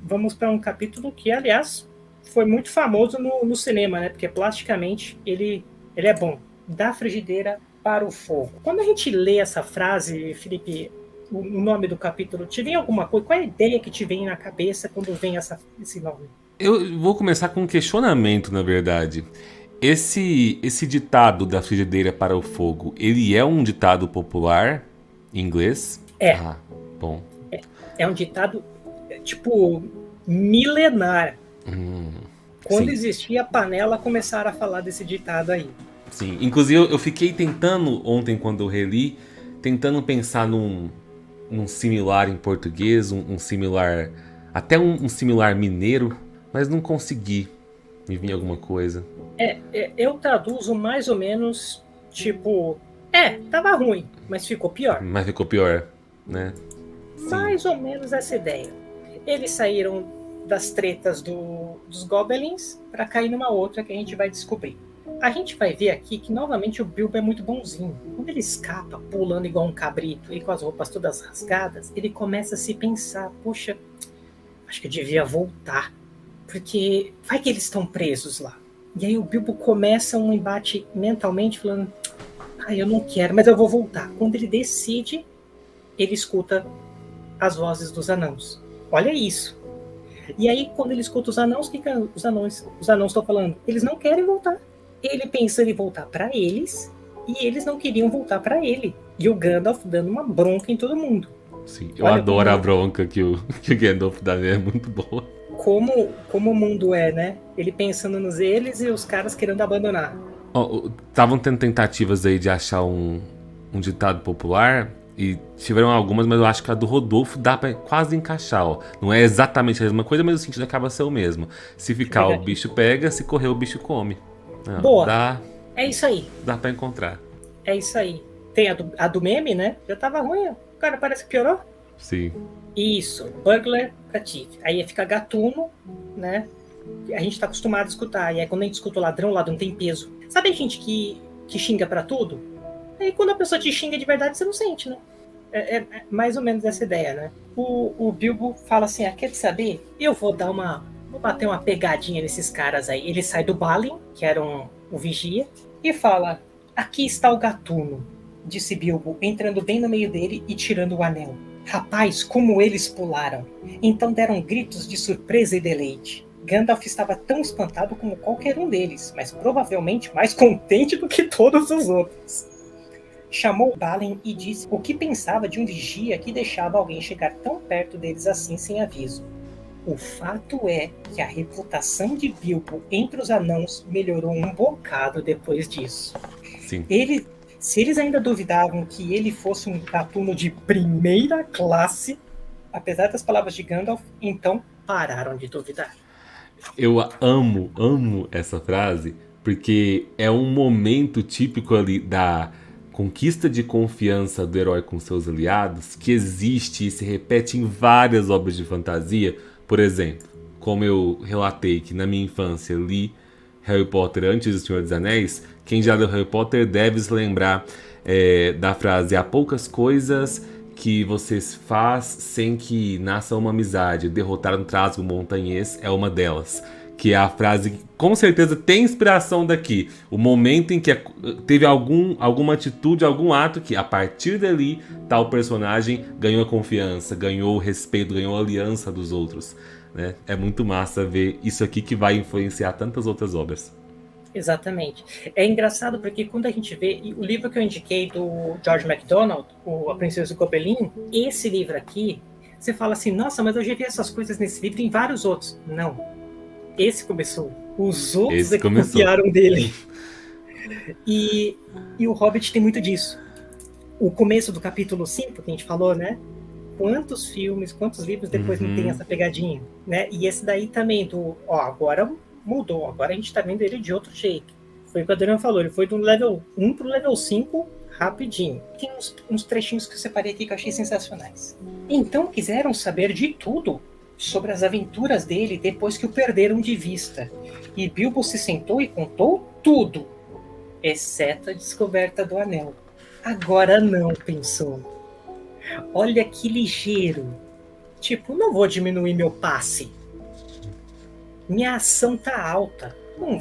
vamos para um capítulo que, aliás, foi muito famoso no cinema, né? Porque plasticamente ele é bom. Da frigideira para o fogo. Quando a gente lê essa frase, Felipe, o nome do capítulo, te vem alguma coisa? Qual é a ideia que te vem na cabeça quando vem esse nome? Eu vou começar com um questionamento, na verdade. Esse ditado da frigideira para o fogo, ele é um ditado popular em inglês? É, Ah, bom. é um ditado, tipo, milenar. Quando Sim, existia a panela, começaram a falar desse ditado aí. sim. Inclusive, eu fiquei tentando, ontem, quando eu reli, tentando pensar num similar em português, um similar. Até um similar mineiro, mas não consegui me vir alguma coisa. Eu traduzo mais ou menos, tipo, tava ruim, mas ficou pior. Mas ficou pior, né? Sim. Mais ou menos essa ideia. Eles saíram das tretas dos Goblins para cair numa outra que a gente vai descobrir. A gente vai ver aqui que novamente o Bilbo é muito bonzinho. Quando ele escapa pulando igual um cabrito e com as roupas todas rasgadas, ele começa a se pensar: puxa, acho que eu devia voltar, porque vai que eles estão presos lá. E aí o Bilbo começa um embate mentalmente falando: eu não quero, mas eu vou voltar. Quando ele decide, ele escuta as vozes dos anãos. Olha isso. E aí, quando ele escuta os anãos, o que os anões estão falando? Eles não querem voltar. Ele pensa em voltar para eles, e eles não queriam voltar para ele. E o Gandalf dando uma bronca em todo mundo. Sim, eu Olha adoro a bronca que o Gandalf dá, é muito boa. como o mundo é, né? Ele pensando nos eles e os caras querendo abandonar. Estavam tendo tentativas aí de achar um ditado popular e tiveram algumas, mas eu acho que a do Rodolfo dá pra quase encaixar, ó. Não é exatamente a mesma coisa, mas o sentido acaba sendo o mesmo. Se ficar, o Pegadinha. bicho pega, se correr, o bicho come. Não, Boa. dá, É isso aí. dá pra encontrar. É isso aí. Tem a do meme, né? Já tava ruim. O cara parece que piorou. Sim. Isso. Burglar pra Thief. Aí fica gatuno, né? A gente tá acostumado a escutar. E aí quando a gente escuta o ladrão tem peso. Sabe a gente que xinga pra tudo? Aí quando a pessoa te xinga de verdade, você não sente, né? É mais ou menos essa ideia, né? O Bilbo fala assim: quer saber? Eu vou bater uma pegadinha nesses caras aí. Ele sai do Balin, que era um vigia, e fala: aqui está o gatuno, disse Bilbo, entrando bem no meio dele e tirando o anel. Rapaz, como eles pularam! Então deram gritos de surpresa e deleite. Gandalf estava tão espantado como qualquer um deles, mas provavelmente mais contente do que todos os outros. Chamou Balin e disse o que pensava de um vigia que deixava alguém chegar tão perto deles assim sem aviso. O fato é que a reputação de Bilbo entre os anãos melhorou um bocado depois disso. Sim. Se eles ainda duvidavam que ele fosse um gatuno de primeira classe, apesar das palavras de Gandalf, então pararam de duvidar. Eu amo essa frase, porque é um momento típico ali da conquista de confiança do herói com seus aliados, que existe e se repete em várias obras de fantasia. Por exemplo, como eu relatei que na minha infância li Harry Potter antes do Senhor dos Anéis, quem já leu Harry Potter deve se lembrar da frase: há poucas coisas que você faz sem que nasça uma amizade. Derrotar um trasgo montanhês é uma delas. Que é a frase que com certeza tem inspiração daqui. O momento em que teve alguma atitude, algum ato que a partir dali tal personagem ganhou a confiança, ganhou o respeito, ganhou a aliança dos outros. Né? É muito massa ver isso aqui que vai influenciar tantas outras obras. Exatamente. É engraçado porque quando a gente vê o livro que eu indiquei do George MacDonald, A Princesa do Gobelin, esse livro aqui, você fala assim: nossa, mas eu já vi essas coisas nesse livro e em vários outros. Não. Esse começou. Os outros Esse é que começou. copiaram dele. E o Hobbit tem muito disso. O começo do capítulo 5, que a gente falou, né? Quantos filmes, quantos livros depois não tem essa pegadinha, né? E esse daí também, agora mudou, agora a gente tá vendo ele de outro jeito. Foi o que o Adriano falou, ele foi do level 1 pro level 5 rapidinho. Tem uns trechinhos que eu separei aqui que eu achei sensacionais. Então quiseram saber de tudo sobre as aventuras dele depois que o perderam de vista. E Bilbo se sentou e contou tudo, exceto a descoberta do anel. Agora não, pensou. Olha que ligeiro. Tipo, não vou diminuir meu passe. minha ação tá alta. Não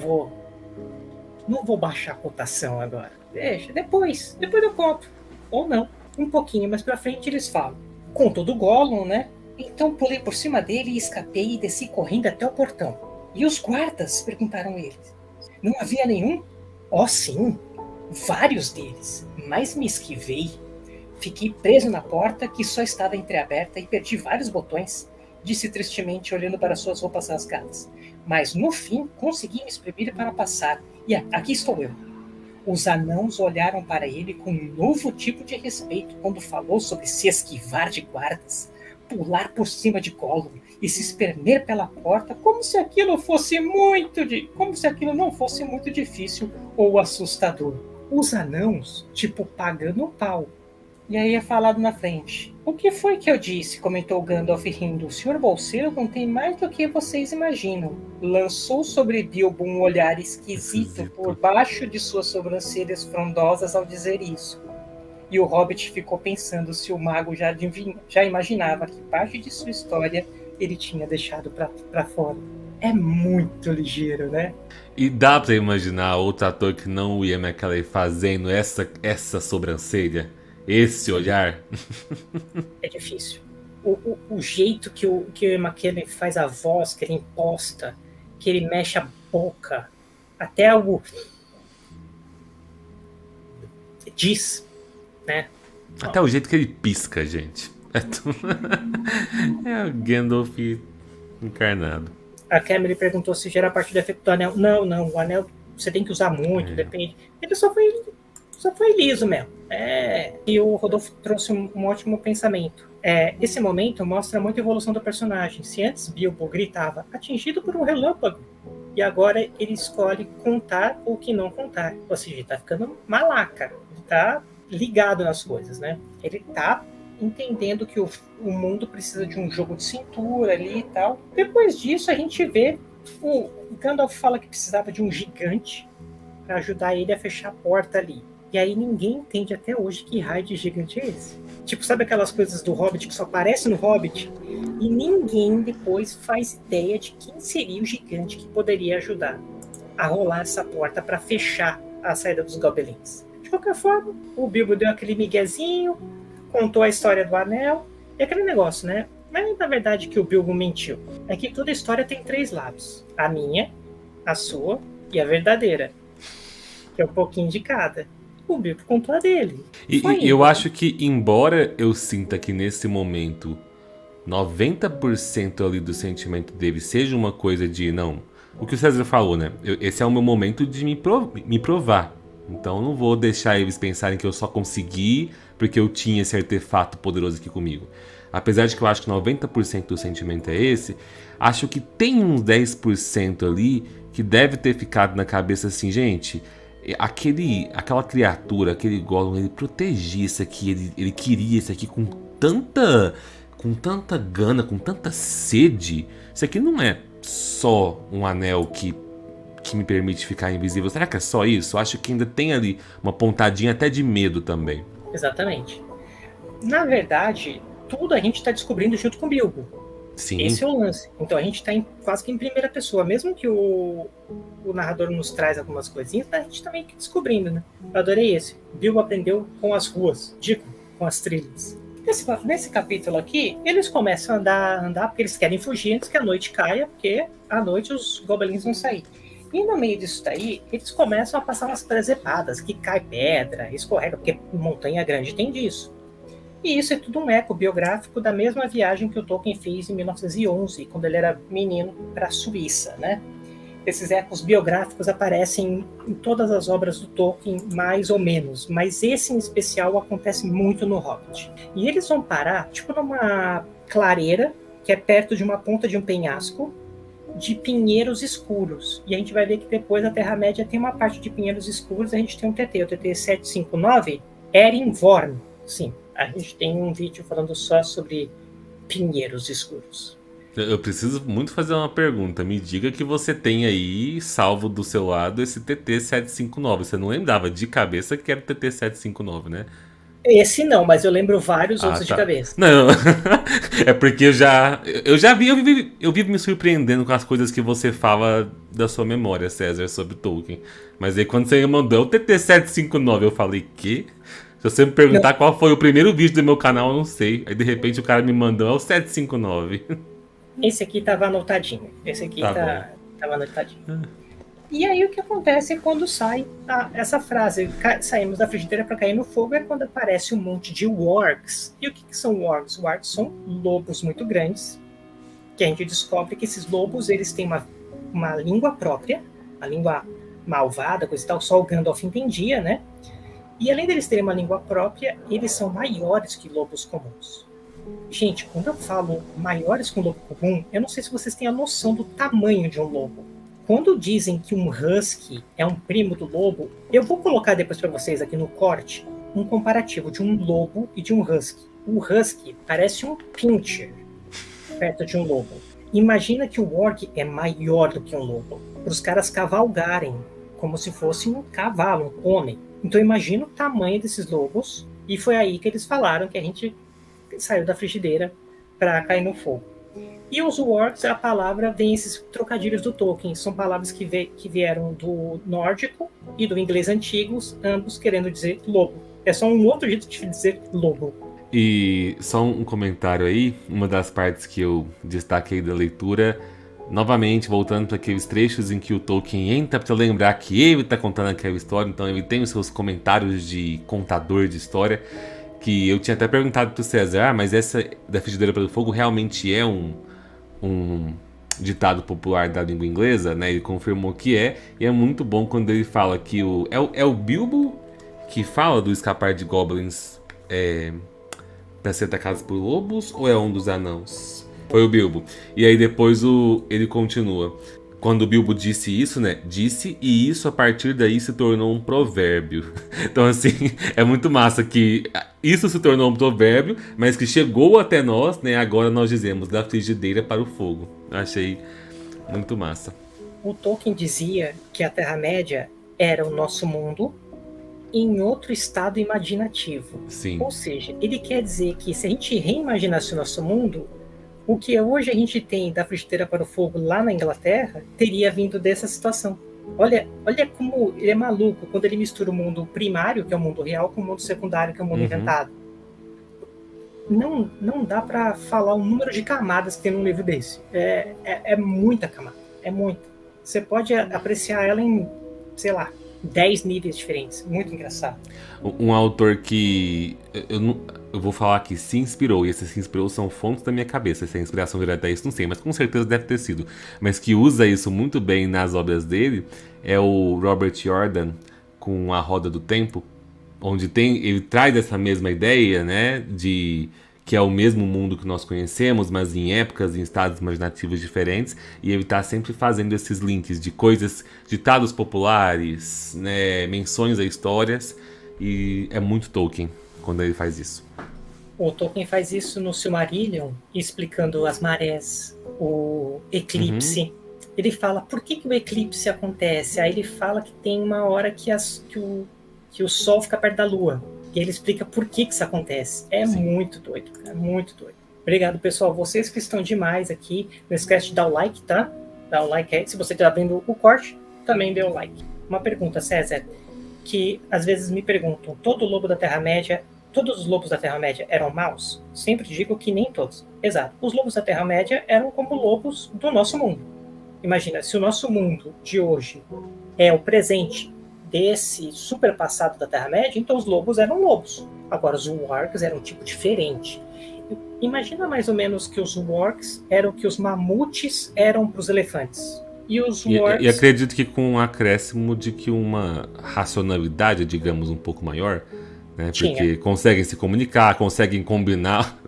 vou baixar a cotação agora. Deixa, depois eu conto. Ou não. Um pouquinho mais pra frente eles falam. Contou do Gollum, né? Então pulei por cima dele e escapei e desci correndo até o portão. E os guardas? Perguntaram eles. Não havia nenhum? Oh, sim. Vários deles. Mas me esquivei. Fiquei preso na porta que só estava entreaberta e perdi vários botões. Disse tristemente, olhando para suas roupas rasgadas. Mas no fim consegui me espremer para passar. E aqui estou eu. Os anãos olharam para ele com um novo tipo de respeito quando falou sobre se esquivar de guardas, pular por cima de Gollum e se espremer pela porta como se aquilo não fosse muito difícil ou assustador. Os anãos, tipo, pagando o pau. E aí é falado na frente. O que foi que eu disse? Comentou Gandalf rindo. O Sr. Bolseiro contém mais do que vocês imaginam. Lançou sobre Bilbo um olhar esquisito por baixo de suas sobrancelhas frondosas ao dizer isso. E o Hobbit ficou pensando se o mago já imaginava que parte de sua história ele tinha deixado pra fora. É muito ligeiro, né? E dá pra imaginar outro ator que não o Ian McKellen fazendo essa sobrancelha? Esse olhar? É difícil. O jeito que o Ian McKellen faz a voz, que ele imposta, que ele mexe a boca, até o diz, né? Até o jeito que ele pisca, gente. É o Gandalf encarnado. A Camille perguntou se já era parte do efeito do anel. Não, o anel você tem que usar muito, depende. Ele só foi liso mesmo. E o Rodolfo trouxe um ótimo pensamento. Esse momento mostra muita evolução do personagem. Se antes Bilbo gritava atingido por um relâmpago, e agora ele escolhe contar ou que não contar. Ou seja, ele tá ficando malaca. Ele tá ligado nas coisas, né? Ele tá entendendo que o mundo precisa de um jogo de cintura ali e tal. Depois disso, a gente vê o Gandalf fala que precisava de um gigante para ajudar ele a fechar a porta ali. E aí ninguém entende até hoje que raio de gigante é esse. Tipo, sabe aquelas coisas do Hobbit que só aparecem no Hobbit? E ninguém depois faz ideia de quem seria o gigante que poderia ajudar a rolar essa porta para fechar a saída dos goblins. De qualquer forma, o Bilbo deu aquele miguezinho, contou a história do anel, e aquele negócio, né? Mas na verdade que o Bilbo mentiu. É que toda história tem 3 lados. A minha, a sua e a verdadeira. Que é um pouquinho de cada. O Bilbo contou a dele. E eu acho que, embora eu sinta que nesse momento 90% ali do sentimento dele seja uma coisa de, não, o que o César falou, né? Esse é o meu momento de me provar. Então eu não vou deixar eles pensarem que eu só consegui porque eu tinha esse artefato poderoso aqui comigo. Apesar de que eu acho que 90% do sentimento é esse, acho que tem uns 10% ali que deve ter ficado na cabeça assim, gente, aquela criatura, aquele Gollum, ele protegia isso aqui, ele queria isso aqui com tanta gana, com tanta sede. Isso aqui não é só um anel que me permite ficar invisível. Será que é só isso? Eu acho que ainda tem ali uma pontadinha até de medo também. Exatamente. Na verdade, tudo a gente está descobrindo junto com o Bilbo. Sim. Esse é o lance. Então a gente está quase que em primeira pessoa. Mesmo que o narrador nos traz algumas coisinhas, a gente também tá descobrindo, né? Eu adorei esse. Bilbo aprendeu com as ruas, digo, com as trilhas. Nesse capítulo aqui, eles começam a andar porque eles querem fugir antes que a noite caia, porque à noite os goblins vão sair. E no meio disso daí, eles começam a passar umas presepadas, que cai pedra, escorrega, porque montanha grande tem disso. E isso é tudo um eco biográfico da mesma viagem que o Tolkien fez em 1911, quando ele era menino, para a Suíça, né? Esses ecos biográficos aparecem em todas as obras do Tolkien, mais ou menos, mas esse em especial acontece muito no Hobbit. E eles vão parar, tipo, numa clareira, que é perto de uma ponta de um penhasco, de pinheiros escuros. E a gente vai ver que depois a Terra-média tem uma parte de pinheiros escuros, a gente tem um TT, o TT 759, Erenvorn. Sim, a gente tem um vídeo falando só sobre pinheiros escuros. Eu preciso muito fazer uma pergunta. Me diga que você tem aí, salvo do seu lado, esse TT 759. Você não lembrava de cabeça que era o TT 759, né? Esse não, mas eu lembro vários Ah, outros de tá. cabeça. Não, é porque eu vivo me surpreendendo com as coisas que você fala da sua memória, César, sobre Tolkien. Mas aí quando você me mandou o TT759, eu falei, que? Se você me Não, perguntar qual foi o primeiro vídeo do meu canal, eu não sei. Aí de repente o cara me mandou, é o 759. esse aqui tava anotadinho. Esse aqui Tá bom. tava anotadinho. E aí o que acontece é quando sai essa frase, saímos da frigideira para cair no fogo, é quando aparece um monte de wargs. E o que são wargs? Wargs são lobos muito grandes, que a gente descobre que esses lobos eles têm uma língua própria, uma língua malvada, coisa e tal, só o Gandalf entendia, né? E além deles terem uma língua própria, eles são maiores que lobos comuns. Gente, quando eu falo maiores que um lobo comum, eu não sei se vocês têm a noção do tamanho de um lobo. Quando dizem que um husky é um primo do lobo, eu vou colocar depois para vocês aqui no corte um comparativo de um lobo e de um husky. O husky parece um pincher perto de um lobo. Imagina que o orc é maior do que um lobo, para os caras cavalgarem como se fosse um cavalo, um pônei. Então imagina o tamanho desses lobos, e foi aí que eles falaram que a gente saiu da frigideira para cair no fogo. E os orcs, a palavra vem esses trocadilhos do Tolkien, são palavras que vieram do nórdico e do inglês antigos, ambos querendo dizer lobo. É só um outro jeito de dizer lobo. E só um comentário aí, uma das partes que eu destaquei da leitura, novamente voltando para aqueles trechos em que o Tolkien entra para lembrar que ele está contando aquela história, então ele tem os seus comentários de contador de história, que eu tinha até perguntado pro César, mas essa da frigideira pelo fogo realmente é um ditado popular da língua inglesa, né? Ele confirmou que é, e é muito bom quando ele fala que é o Bilbo que fala do escapar de goblins para ser atacados por lobos, ou é um dos anãos? Foi o Bilbo. E aí depois ele continua. Quando o Bilbo disse isso, né? Disse, e isso a partir daí se tornou um provérbio. Então, assim, é muito massa que isso se tornou um provérbio, mas que chegou até nós, né? Agora nós dizemos da frigideira para o fogo. Achei muito massa. O Tolkien dizia que a Terra-média era o nosso mundo em outro estado imaginativo. Sim. Ou seja, ele quer dizer que se a gente reimaginasse o nosso mundo, o que hoje a gente tem da frigideira para o fogo lá na Inglaterra teria vindo dessa situação. Olha como ele é maluco quando ele mistura o mundo primário, que é o mundo real, com o mundo secundário, que é o mundo inventado. Não dá para falar o número de camadas que tem num livro desse. É muita camada. É muita. Você pode apreciar ela em, sei lá, 10 níveis diferentes. Muito engraçado. Um autor que eu vou falar que se inspirou, e esses se inspirou são fontes da minha cabeça. Se é inspiração direta a isso, não sei, mas com certeza deve ter sido. Mas que usa isso muito bem nas obras dele é o Robert Jordan com A Roda do Tempo, onde ele traz essa mesma ideia, né, de que é o mesmo mundo que nós conhecemos, mas em épocas, em estados imaginativos diferentes, e ele está sempre fazendo esses links de coisas, ditados populares, né, menções a histórias, e é muito Tolkien quando ele faz isso. O Tolkien faz isso no Silmarillion, explicando as marés, o eclipse. Ele fala por que o eclipse acontece. Aí ele fala que tem uma hora que o Sol fica perto da Lua. E ele explica por que isso acontece. Sim. Muito doido, cara. Muito doido. Obrigado, pessoal. Vocês que estão demais aqui. Não esquece de dar o like, tá? Dá o like aí. Se você está vendo o corte, também dê o like. Uma pergunta, César, que às vezes me perguntam, todos os lobos da Terra-média eram maus? Sempre digo que nem todos. Exato. Os lobos da Terra-média eram como lobos do nosso mundo. Imagina, se o nosso mundo de hoje é o presente desse super passado da Terra-média, então os lobos eram lobos. Agora, os wargs eram um tipo diferente. Imagina mais ou menos que os wargs eram o que os mamutes eram para os elefantes. E os wargs... E acredito que com um acréscimo de que uma racionalidade, digamos, um pouco maior, né? Porque conseguem se comunicar, conseguem combinar...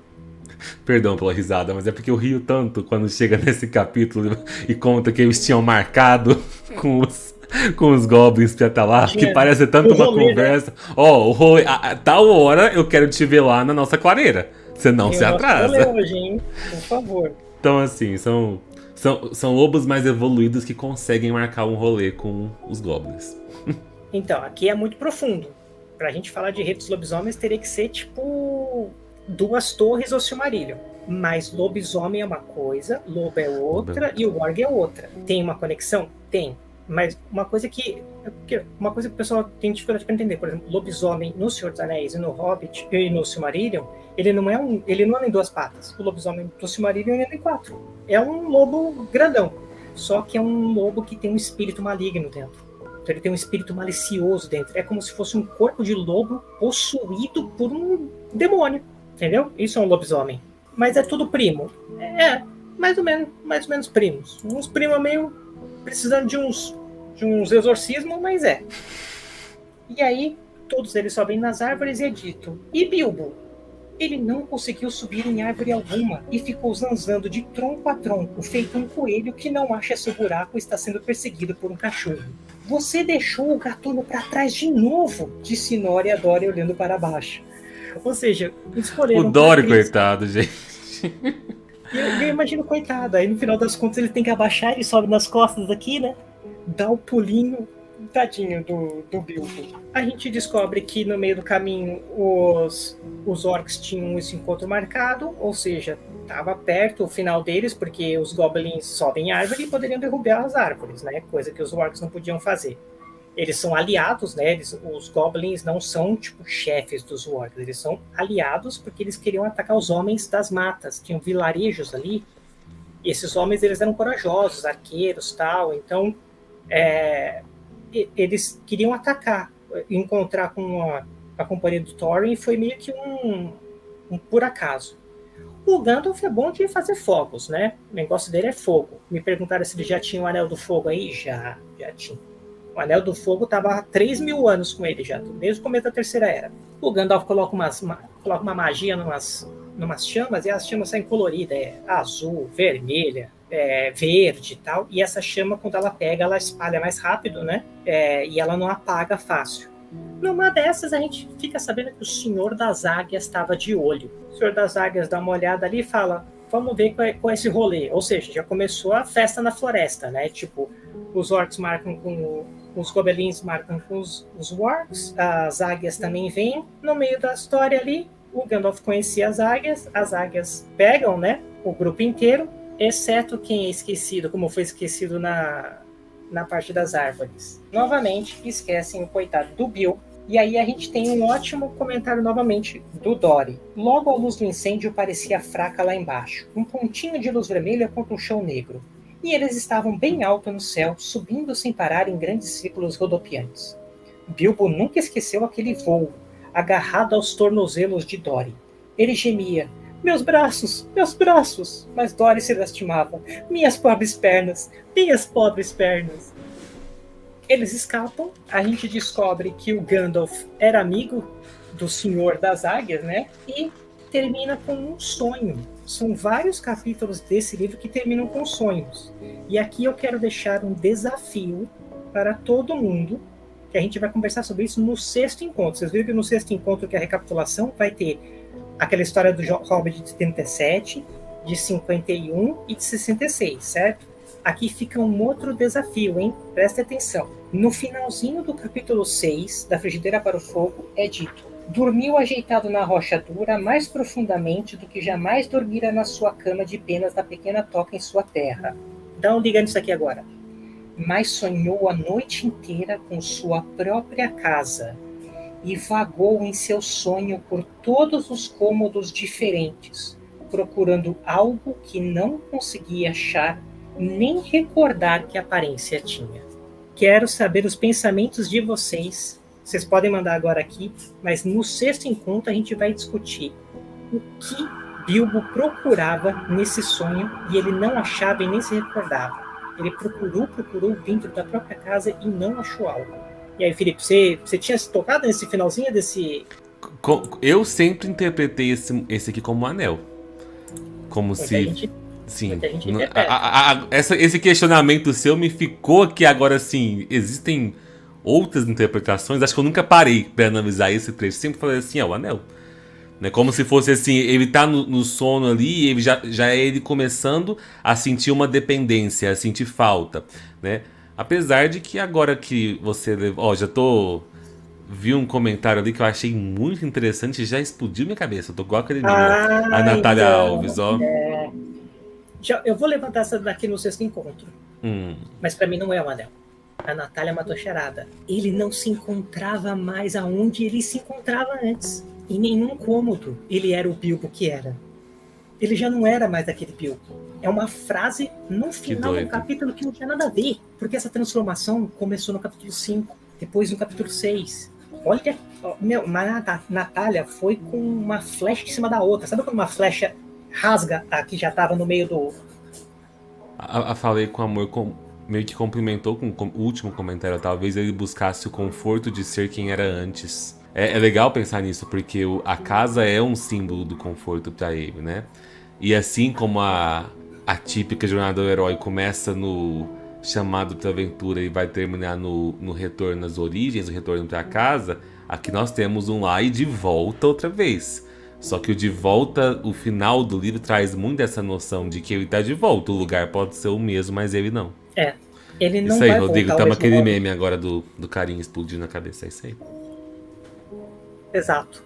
Perdão pela risada, mas é porque eu rio tanto quando chega nesse capítulo e conta que eles tinham marcado com os goblins pra estar lá, que parece tanto uma conversa. Ó, a tal hora eu quero te ver lá na nossa clareira. Você não se atrasa. Hoje, hein? Por favor. Então, assim, são lobos mais evoluídos que conseguem marcar um rolê com os goblins. Então, aqui é muito profundo. pra gente falar de Rei dos Lobisomens, teria que ser tipo Duas Torres ou Silmarillion. Mas lobisomem é uma coisa, lobo é outra e o Warg é outra. Tem uma conexão? Tem. Mas uma coisa que o pessoal tem dificuldade para entender, por exemplo, lobisomem no Senhor dos Anéis e no Hobbit e no Silmarillion, ele não anda em duas patas. O lobisomem do Silmarillion anda em quatro. É um lobo grandão, só que é um lobo que tem um espírito maligno dentro. Então ele tem um espírito malicioso dentro. É como se fosse um corpo de lobo possuído por um demônio, entendeu? Isso é um lobisomem. Mas é tudo primo. É, mais ou menos primos. Uns primos meio precisando de uns exorcismos, mas é. E aí, todos eles sobem nas árvores e é dito: e Bilbo? Ele não conseguiu subir em árvore alguma e ficou zanzando de tronco a tronco, feito um coelho que não acha seu buraco e está sendo perseguido por um cachorro. Você deixou o gatuno para trás de novo, disse Nori a Dori olhando para baixo. Ou seja, escolheram... O Dori, coitado, gente. Eu imagino, coitado, aí no final das contas ele tem que abaixar, ele sobe nas costas aqui, né? Dá o pulinho, tadinho do Bilbo. A gente descobre que no meio do caminho os orcs tinham esse encontro marcado, ou seja, estava perto o final deles, porque os goblins sobem árvore e poderiam derrubar as árvores, né? Coisa que os orcs não podiam fazer. Eles são aliados, né? Os goblins não são, tipo, chefes dos orcs. Eles são aliados porque eles queriam atacar os homens das matas. Tinham vilarejos ali. E esses homens, eles eram corajosos, arqueiros, tal. Então, eles queriam atacar. Encontrar com a companhia do Thorin foi meio que um por acaso. O Gandalf é bom de fazer fogos, né? O negócio dele é fogo. Me perguntaram se ele já tinha o Anel do Fogo aí. Já tinha. O Anel do Fogo estava há 3.000 anos com ele já, desde o começo da Terceira Era. O Gandalf coloca uma magia numas chamas e as chamas saem coloridas, azul, vermelha, verde e tal. E essa chama, quando ela pega, ela espalha mais rápido, né? E ela não apaga fácil. Numa dessas, a gente fica sabendo que o Senhor das Águias estava de olho. O Senhor das Águias dá uma olhada ali e fala: vamos ver qual é esse rolê. Ou seja, já começou a festa na floresta, né? Tipo, os orcs marcam com os goblins, marcam com os wargs, as águias também vêm. No meio da história ali, o Gandalf conhecia as águias pegam, né, o grupo inteiro, exceto quem é esquecido, como foi esquecido na parte das árvores. Novamente, esquecem o coitado do Bill. E aí a gente tem um ótimo comentário novamente do Dori. Logo a luz do incêndio parecia fraca lá embaixo, um pontinho de luz vermelha contra um chão negro. E eles estavam bem alto no céu, subindo sem parar em grandes círculos rodopiantes. Bilbo nunca esqueceu aquele voo, agarrado aos tornozelos de Dori. Ele gemia: meus braços! Mas Dori se lastimava: minhas pobres pernas! Eles escapam, a gente descobre que o Gandalf era amigo do Senhor das Águias, né? E termina com um sonho. São vários capítulos desse livro que terminam com sonhos. E aqui eu quero deixar um desafio para todo mundo, que a gente vai conversar sobre isso no sexto encontro. Vocês viram que no sexto encontro, que é a recapitulação, vai ter aquela história do Hobbit de 37, de 51 e de 66, certo? Aqui fica um outro desafio, hein? Presta atenção. No finalzinho do capítulo 6, da Frigideira para o Fogo, é dito: dormiu ajeitado na rocha dura mais profundamente do que jamais dormira na sua cama de penas da pequena toca em sua terra. Dá um liga nisso aqui agora. Mas sonhou a noite inteira com sua própria casa e vagou em seu sonho por todos os cômodos diferentes, procurando algo que não conseguia achar nem recordar que aparência tinha. Quero saber os pensamentos de vocês. Vocês podem mandar agora aqui, mas no sexto encontro a gente vai discutir o que Bilbo procurava nesse sonho e ele não achava e nem se recordava. Ele procurou dentro da própria casa e não achou algo. E aí, Felipe, você tinha se tocado nesse finalzinho desse... Eu sempre interpretei esse aqui como um anel. Como se... Sim. Esse questionamento seu me ficou aqui agora, assim, existem outras interpretações. Acho que eu nunca parei para analisar esse trecho. Sempre falei assim, o anel. Né? Como se fosse assim, ele tá no sono ali, ele já é ele começando a sentir uma dependência, a sentir falta, né? Apesar de que agora que você... já tô vi um comentário ali que eu achei muito interessante e já explodiu minha cabeça. Eu tô igual aquele menino, a Natália Então, Alves, ó. eu vou levantar essa daqui no sexto encontro. Hum. Mas pra mim não é o anel. A Natália matou a charada. Ele não se encontrava mais aonde ele se encontrava antes. Em nenhum cômodo ele era o Bilbo que era. Ele já não era mais aquele Bilbo. É uma frase no final do capítulo que não tinha nada a ver. Porque essa transformação começou no capítulo 5, depois no capítulo 6. Olha, a Natália foi com uma flecha em cima da outra. Sabe quando uma flecha rasga a que já estava no meio do... A Falei com Amor meio que complementou com o último comentário. Talvez ele buscasse o conforto de ser quem era antes. É legal pensar nisso, porque a casa é um símbolo do conforto pra ele, né? E assim como a típica jornada do herói começa no chamado pra aventura e vai terminar no retorno às origens, o retorno pra casa, aqui nós temos um lá e de volta outra vez. Só que o de volta, o final do livro traz muito essa noção de que ele tá de volta. O lugar pode ser o mesmo, mas ele não. Ele não isso aí, vai Rodrigo, voltar tamo ao aquele mesmo meme agora do carinha explodindo na cabeça, é isso aí. Exato.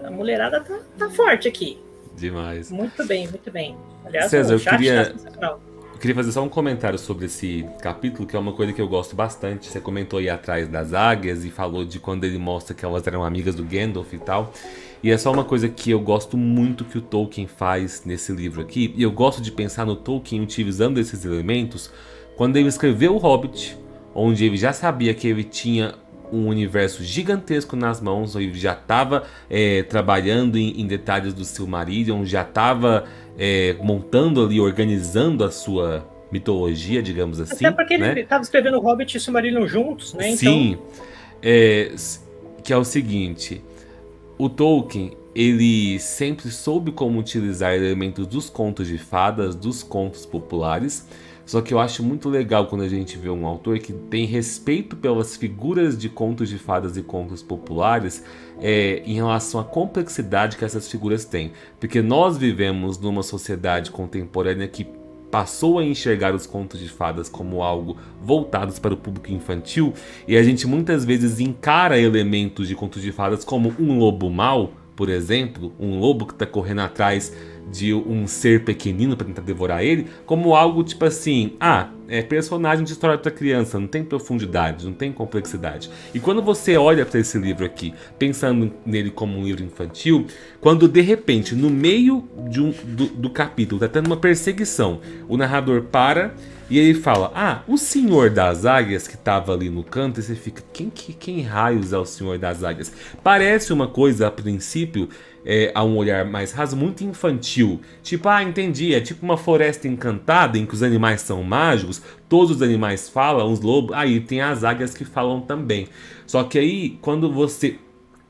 A mulherada tá forte aqui. Demais. Muito bem, muito bem. Aliás, César, o chat tá sensacional. eu queria fazer só um comentário sobre esse capítulo, que é uma coisa que eu gosto bastante. Você comentou aí atrás das águias e falou de quando ele mostra que elas eram amigas do Gandalf e tal. E é só uma coisa que eu gosto muito que o Tolkien faz nesse livro aqui. E eu gosto de pensar no Tolkien utilizando esses elementos quando ele escreveu o Hobbit, onde ele já sabia que ele tinha um universo gigantesco nas mãos, ele já estava trabalhando em detalhes do Silmarillion, já estava montando ali, organizando a sua mitologia, digamos assim. Até porque né? ele estava escrevendo o Hobbit e o Silmarillion juntos, né? Então... Sim, que é o seguinte, o Tolkien, ele sempre soube como utilizar elementos dos contos de fadas, dos contos populares. Só que eu acho muito legal quando a gente vê um autor que tem respeito pelas figuras de contos de fadas e contos populares em relação à complexidade que essas figuras têm. Porque nós vivemos numa sociedade contemporânea que passou a enxergar os contos de fadas como algo voltados para o público infantil, e a gente muitas vezes encara elementos de contos de fadas como um lobo mau, por exemplo, um lobo que está correndo atrás de um ser pequenino para tentar devorar ele, como algo tipo assim, é personagem de história para criança, não tem profundidade, não tem complexidade. E quando você olha para esse livro aqui, pensando nele como um livro infantil, quando de repente, no meio do capítulo, tá tendo uma perseguição, o narrador para e ele fala, o Senhor das Águias que tava ali no canto, e você fica, quem raios é o Senhor das Águias? Parece uma coisa, a princípio, a um olhar mais raso, muito infantil. Tipo, entendi, é tipo uma floresta encantada em que os animais são mágicos, todos os animais falam, os lobos, aí tem as águias que falam também. Só que aí, quando você...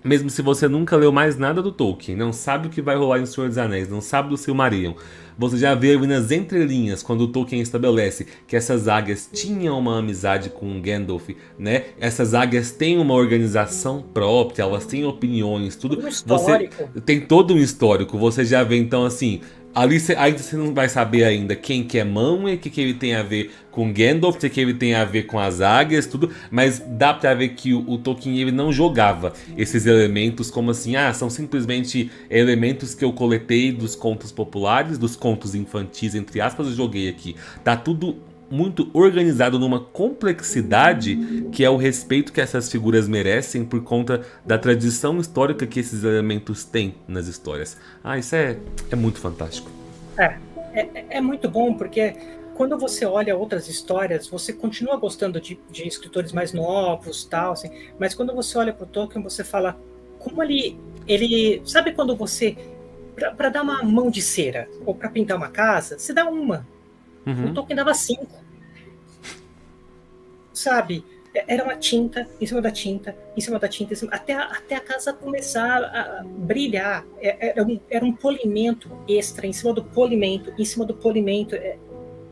Mesmo se você nunca leu mais nada do Tolkien, não sabe o que vai rolar em Senhor dos Anéis, não sabe do Silmarillion, você já vê ali nas entrelinhas, quando o Tolkien estabelece que essas águias tinham uma amizade com Gandalf, né? Essas águias têm uma organização própria, elas têm opiniões, tudo. Um histórico. Você tem todo um histórico, você já vê então assim... Ali você não vai saber ainda quem que é Manwë, o que ele tem a ver com Gandalf, o que ele tem a ver com as águias, tudo. Mas dá pra ver que o Tolkien ele não jogava esses elementos como assim, são simplesmente elementos que eu coletei dos contos populares, dos contos infantis, entre aspas, eu joguei aqui. Tá tudo muito organizado numa complexidade que é o respeito que essas figuras merecem por conta da tradição histórica que esses elementos têm nas histórias. Isso é muito fantástico. É muito bom porque quando você olha outras histórias, você continua gostando de escritores mais novos, tal, assim, mas quando você olha pro Tolkien, você fala como ele sabe quando você para dar uma mão de cera ou para pintar uma casa, você dá uma. O Tolkien dava 5. Sabe? Era uma tinta, em cima da tinta, em cima da tinta, até a casa começar a brilhar. Era um polimento extra, em cima do polimento, em cima do polimento.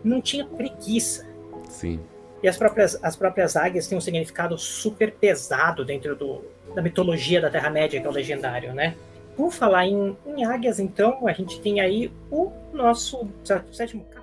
Não tinha preguiça. Sim. E as próprias águias têm um significado super pesado dentro da mitologia da Terra-média, que é o legendário, né? Por falar em águias, então, a gente tem aí o nosso 7º capítulo.